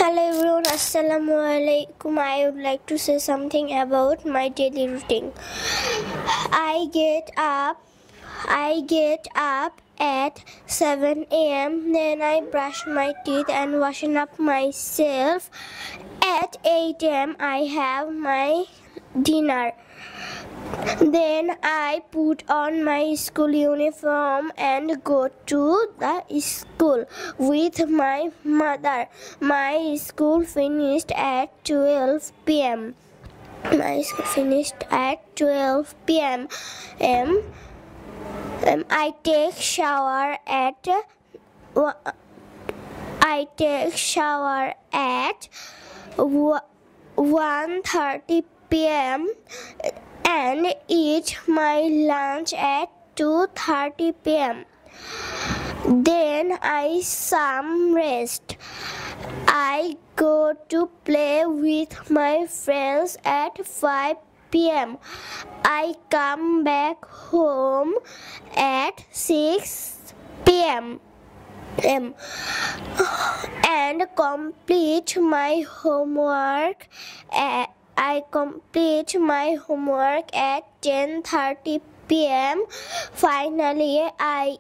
Hello everyone, Assalamu alaikum. I would like to say something about my daily routine. I get up at 7 a.m. Then I brush my teeth and washing up myself. At 8 a.m. I have my dinner. Then I put on my school uniform and go to the school with my mother. My school finished at 12 p.m. My school finished at 12 p.m. I take shower at 1:30 p.m. and eat my lunch at 2:30 p.m. Then I some rest. I go to play with my friends at 5 p.m. I come back home at 6 p.m. and complete my homework. I complete my homework at 10:30 p.m. Finally, I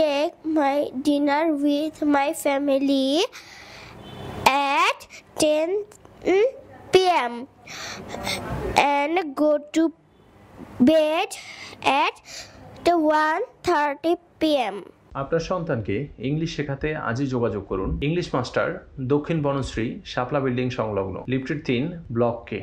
take my dinner with my family at 10 p.m. and go to bed at 1:30 p.m. আপনার সন্তানকে English শেখাতে আজই যোগাযোগ করুন English master, দক্ষিণ বনশ্রী, শাপলা building সংলগ্ন, lifted 3, block কে।